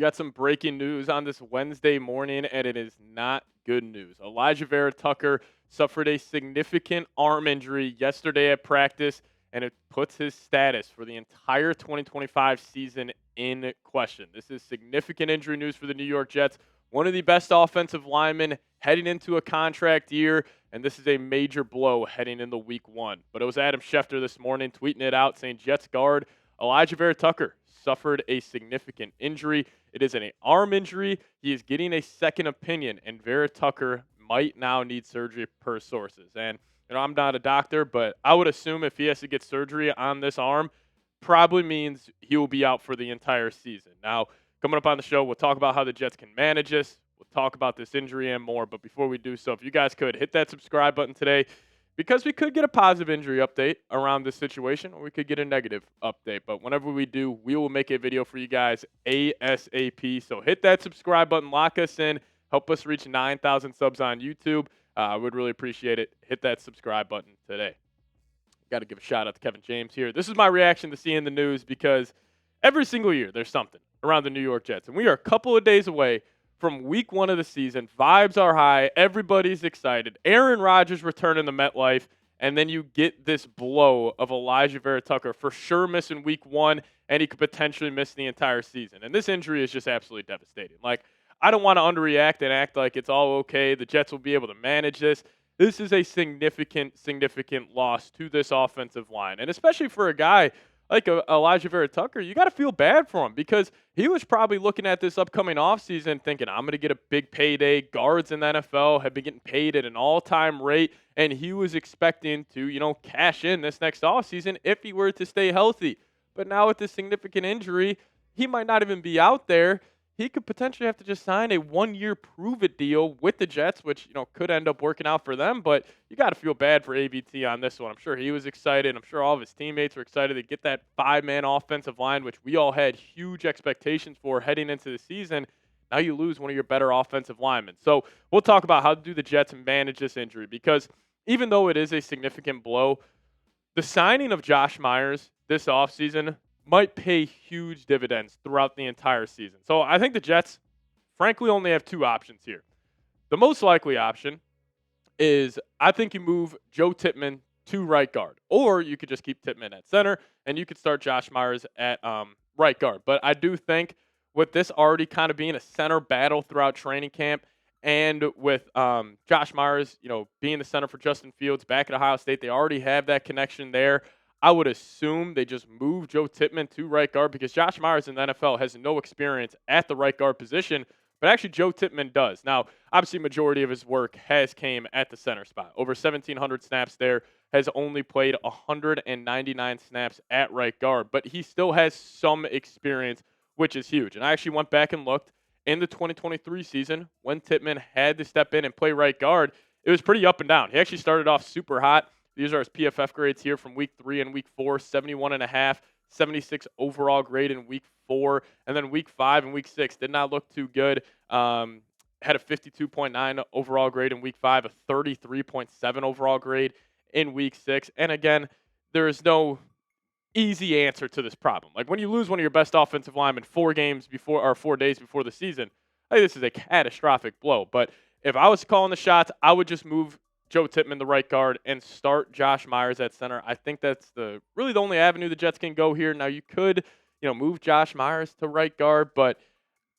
got some breaking news on this Wednesday morning, and it is not good news. Alijah Vera-Tucker suffered a significant arm injury yesterday at practice, and it puts his status for the entire 2025 season in question. This is significant injury news for the New York Jets, one of the best offensive linemen heading into a contract year, and this is a major blow heading into week one. But it was Adam Schefter this morning tweeting it out saying Jets guard Alijah Vera-Tucker suffered a significant injury. It is an arm injury. He is getting a second opinion, and Vera-Tucker might now need surgery per sources. And I'm not a doctor, but I would assume if he has to get surgery on this arm, probably means he will be out for the entire season. Now, coming up on the show, we'll talk about how the Jets can manage this. We'll talk about this injury and more. But before we do so, if you guys could hit that subscribe button today, because we could get a positive injury update around this situation, or we could get a negative update. But whenever we do, we will make a video for you guys ASAP. So hit that subscribe button, lock us in, help us reach 9,000 subs on YouTube. I would really appreciate it. Hit that subscribe button today. Got to give a shout out to Kevin James here. This is my reaction to seeing the news because every single year there's something around the New York Jets. And we are a couple of days away from week one of the season. Vibes are high. Everybody's excited. Aaron Rodgers returning to MetLife. And then you get this blow of Alijah Vera-Tucker for sure missing week one, and he could potentially miss the entire season. And this injury is just absolutely devastating. Like, I don't want to underreact and act like it's all okay. The Jets will be able to manage this. This is a significant loss to this offensive line. And especially for a guy like Alijah Vera-Tucker, you got to feel bad for him because he was probably looking at this upcoming offseason thinking, I'm going to get a big payday. Guards in the NFL have been getting paid at an all-time rate, and he was expecting to, cash in this next offseason if he were to stay healthy. But now with this significant injury, he might not even be out there. He could potentially have to just sign a one-year prove-it deal with the Jets, which, could end up working out for them. But you got to feel bad for AVT on this one. I'm sure he was excited. I'm sure all of his teammates were excited to get that five-man offensive line, which we all had huge expectations for heading into the season. Now you lose one of your better offensive linemen. So we'll talk about how do the Jets manage this injury because even though it is a significant blow, the signing of Josh Myers this offseason might pay huge dividends throughout the entire season. So I think the Jets, frankly, only have two options here. The most likely option is I think you move Joe Tippmann to right guard, or you could just keep Tippmann at center, and you could start Josh Myers at right guard. But I do think with this already kind of being a center battle throughout training camp, and with Josh Myers, being the center for Justin Fields back at Ohio State, they already have that connection there. I would assume they just move Joe Tippmann to right guard because Josh Myers in the NFL has no experience at the right guard position, but actually Joe Tippmann does. Now, obviously, majority of his work has came at the center spot. Over 1,700 snaps there, has only played 199 snaps at right guard, but he still has some experience, which is huge. And I actually went back and looked in the 2023 season when Tippmann had to step in and play right guard. It was pretty up and down. He actually started off super hot. These are his PFF grades here from week 3 and week 4, 71.5, 76 overall grade in week 4, and then week 5 and week 6 did not look too good. Had a 52.9 overall grade in week 5, a 33.7 overall grade in week 6. And again, there is no easy answer to this problem. Like when you lose one of your best offensive linemen 4 days before the season, I think this is a catastrophic blow. But if I was calling the shots, I would just move Joe Tippmann, the right guard, and start Josh Myers at center. I think that's really the only avenue the Jets can go here. Now, you could, move Josh Myers to right guard, but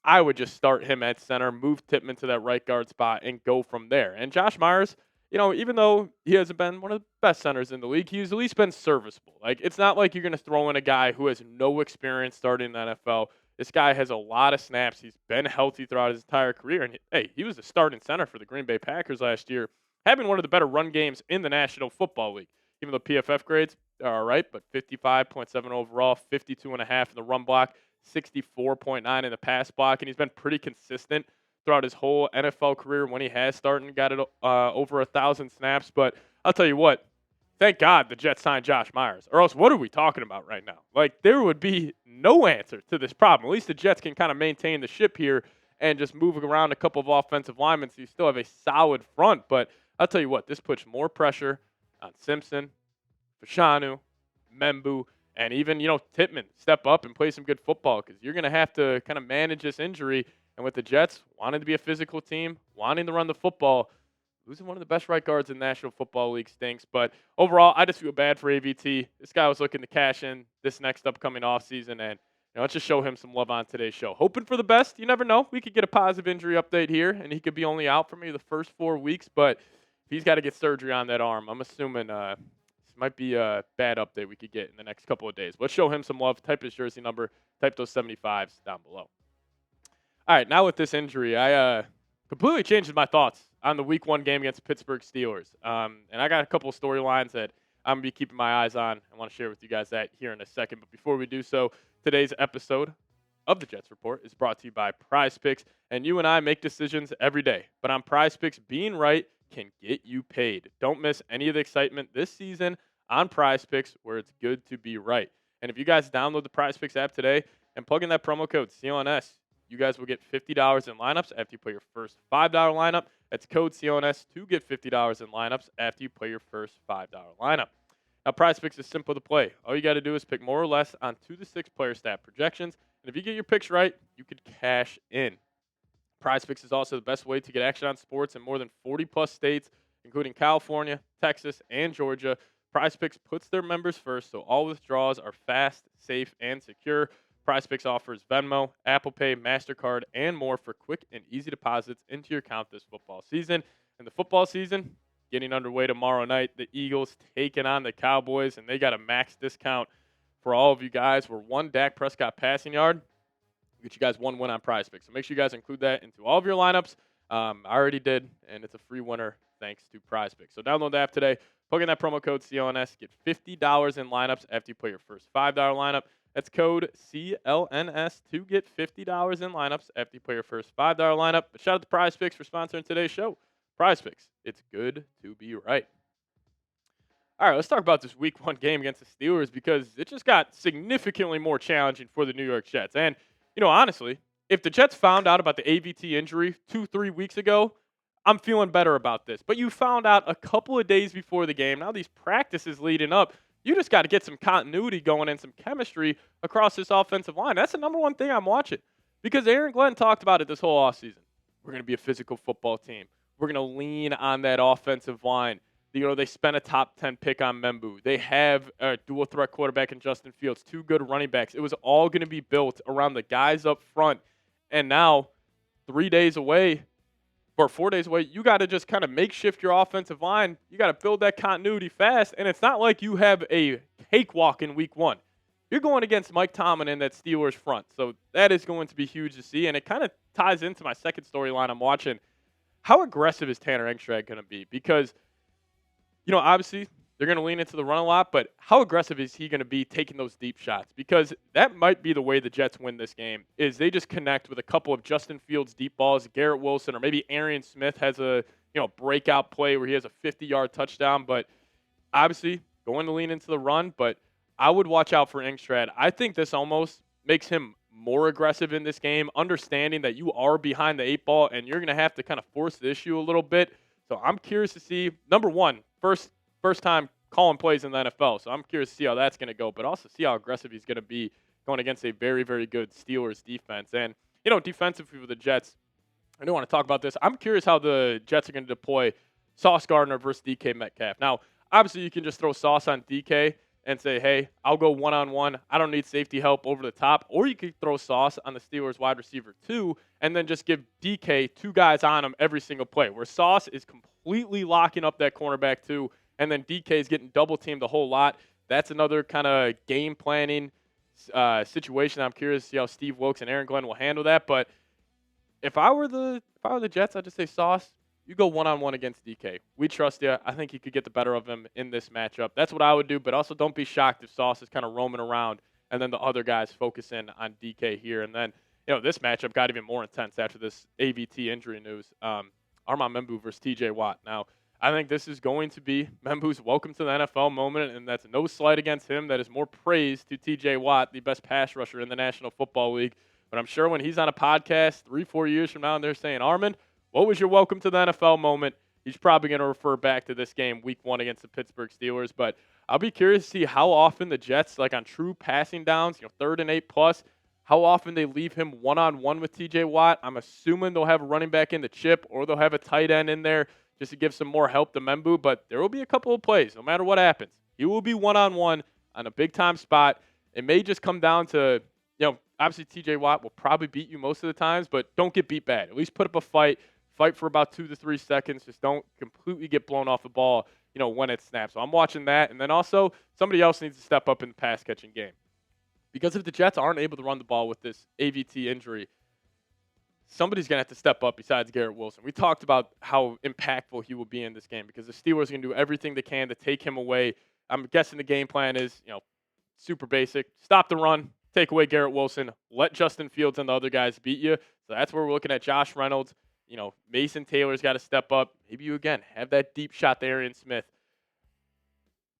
I would just start him at center, move Tippmann to that right guard spot, and go from there. And Josh Myers, even though he hasn't been one of the best centers in the league, he's at least been serviceable. Like, it's not like you're going to throw in a guy who has no experience starting in the NFL. This guy has a lot of snaps. He's been healthy throughout his entire career. And, hey, he was the starting center for the Green Bay Packers last year, having one of the better run games in the National Football League. Even though PFF grades are all right, but 55.7 overall, 52.5 in the run block, 64.9 in the pass block, and he's been pretty consistent throughout his whole NFL career when he has started and got it over 1,000 snaps. But I'll tell you what, thank God the Jets signed Josh Myers, or else what are we talking about right now? Like, there would be no answer to this problem. At least the Jets can kind of maintain the ship here and just move around a couple of offensive linemen so you still have a solid front. But I'll tell you what, this puts more pressure on Simpson, Fashanu, Membu, And even, Tippmann step up and play some good football because you're going to have to kind of manage this injury. And with the Jets wanting to be a physical team, wanting to run the football, losing one of the best right guards in the National Football League stinks. But overall, I just feel bad for AVT. This guy was looking to cash in this next upcoming offseason, and let's just show him some love on today's show. Hoping for the best. You never know. We could get a positive injury update here, and he could be only out for maybe the first 4 weeks. But if he's got to get surgery on that arm, I'm assuming this might be a bad update we could get in the next couple of days. Let's show him some love. Type his jersey number. Type those 75s down below. All right, now with this injury, I completely changed my thoughts on the Week 1 game against the Pittsburgh Steelers. And I got a couple of storylines that I'm going to be keeping my eyes on. I want to share with you guys that here in a second. But before we do so, today's episode of the Jets Report is brought to you by Prize Picks. And you and I make decisions every day. But on Prize Picks, being right can get you paid. Don't miss any of the excitement this season on Prize Picks, where it's good to be right. And if you guys download the Prize Picks app today and plug in that promo code CLNS, you guys will get $50 in lineups after you play your first $5 lineup. That's code CLNS to get $50 in lineups after you play your first $5 lineup. Now, Prize Picks is simple to play. All you got to do is pick more or less on 2 to 6 player stat projections. And if you get your picks right, you could cash in. Prize Picks is also the best way to get action on sports in more than 40-plus states, including California, Texas, and Georgia. Prize Picks puts their members first, so all withdrawals are fast, safe, and secure. Prize Picks offers Venmo, Apple Pay, MasterCard, and more for quick and easy deposits into your account this football season. And the football season getting underway tomorrow night. The Eagles taking on the Cowboys, and they got a max discount for all of you guys. We're one Dak Prescott passing yard. Get you guys one win on Prize Picks. So make sure you guys include that into all of your lineups. I already did, and it's a free winner thanks to Prize Picks. So download the app today. Plug in that promo code CLNS. Get $50 in lineups after you play your first $5 lineup. That's code CLNS to get $50 in lineups after you play your first $5 lineup. But shout out to Prize Picks for sponsoring today's show. Prize Picks, it's good to be right. All right, let's talk about this Week 1 game against the Steelers because it just got significantly more challenging for the New York Jets. And, honestly, if the Jets found out about the AVT injury 2-3 weeks ago, I'm feeling better about this. But you found out a couple of days before the game. Now these practices leading up, you just got to get some continuity going and some chemistry across this offensive line. That's the number one thing I'm watching because Aaron Glenn talked about it this whole offseason. We're going to be a physical football team. We're going to lean on that offensive line. They spent a top 10 pick on Membu. They have a dual threat quarterback in Justin Fields, 2 good running backs. It was all going to be built around the guys up front. And now, 3 days away, or 4 days away, you got to just kind of makeshift your offensive line. You got to build that continuity fast. And it's not like you have a cakewalk in Week 1. You're going against Mike Tomlin in that Steelers front. So that is going to be huge to see. And it kind of ties into my second storyline I'm watching. How aggressive is Tanner Engstrad going to be? Because, obviously they're going to lean into the run a lot, but how aggressive is he going to be taking those deep shots? Because that might be the way the Jets win this game, is they just connect with a couple of Justin Fields deep balls, Garrett Wilson, or maybe Arian Smith has a breakout play where he has a 50-yard touchdown. But obviously going to lean into the run, but I would watch out for Engstrad. I think this almost makes him more aggressive in this game, understanding that you are behind the 8 ball and you're going to have to kind of force the issue a little bit. So I'm curious to see, number one, first time calling plays in the NFL. So I'm curious to see how that's going to go, but also see how aggressive he's going to be going against a very, very good Steelers defense. And, defensively for the Jets, I do want to talk about this. I'm curious how the Jets are going to deploy Sauce Gardner versus DK Metcalf. Now, obviously you can just throw Sauce on DK and say, hey, I'll go one-on-one. I don't need safety help over the top. Or you could throw Sauce on the Steelers wide receiver 2 and then just give DK 2 guys on him every single play, where Sauce is completely locking up that cornerback 2, and then DK is getting double-teamed a whole lot. That's another kind of game planning situation. I'm curious to see how Steve Wilks and Aaron Glenn will handle that. But if I were the Jets, I'd just say, Sauce, you go one-on-one against DK. We trust you. I think you could get the better of him in this matchup. That's what I would do, but also don't be shocked if Sauce is kind of roaming around and then the other guys focus in on DK here. And then, this matchup got even more intense after this AVT injury news. Armand Membu versus TJ Watt. Now, I think this is going to be Membu's welcome to the NFL moment, and that's no slight against him. That is more praise to TJ Watt, the best pass rusher in the National Football League. But I'm sure when he's on a podcast 3-4 years from now and they're saying, Armand, what was your welcome to the NFL moment? he's probably going to refer back to this game week 1 against the Pittsburgh Steelers. But I'll be curious to see how often the Jets, like on true passing downs, 3rd and 8 plus, how often they leave him one-on-one with TJ Watt. I'm assuming they'll have a running back in the chip, or they'll have a tight end in there just to give some more help to Membu. But there will be a couple of plays, no matter what happens. He will be one-on-one on a big-time spot. It may just come down to, obviously TJ Watt will probably beat you most of the times, but don't get beat bad. At least put up a fight for about 2 to 3 seconds. Just don't completely get blown off the ball, when it snaps. So I'm watching that. And then also somebody else needs to step up in the pass-catching game. Because if the Jets aren't able to run the ball with this AVT injury, somebody's going to have to step up besides Garrett Wilson. We talked about how impactful he will be in this game because the Steelers are going to do everything they can to take him away. I'm guessing the game plan is, super basic. Stop the run, take away Garrett Wilson, let Justin Fields and the other guys beat you. So that's where we're looking at Josh Reynolds. Mason Taylor's got to step up. Maybe you, again, have that deep shot to Arian Smith.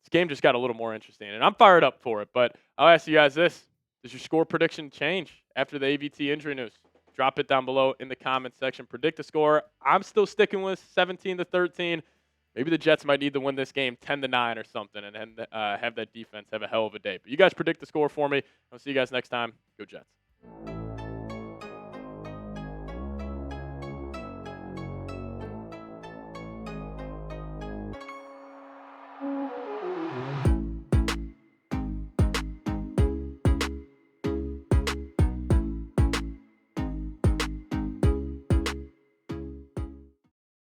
This game just got a little more interesting, and I'm fired up for it. But I'll ask you guys this. Does your score prediction change after the AVT injury news? Drop it down below in the comments section. Predict the score. I'm still sticking with 17-13. Maybe the Jets might need to win this game 10-9 or something and have that defense have a hell of a day. But you guys predict the score for me. I'll see you guys next time. Go Jets.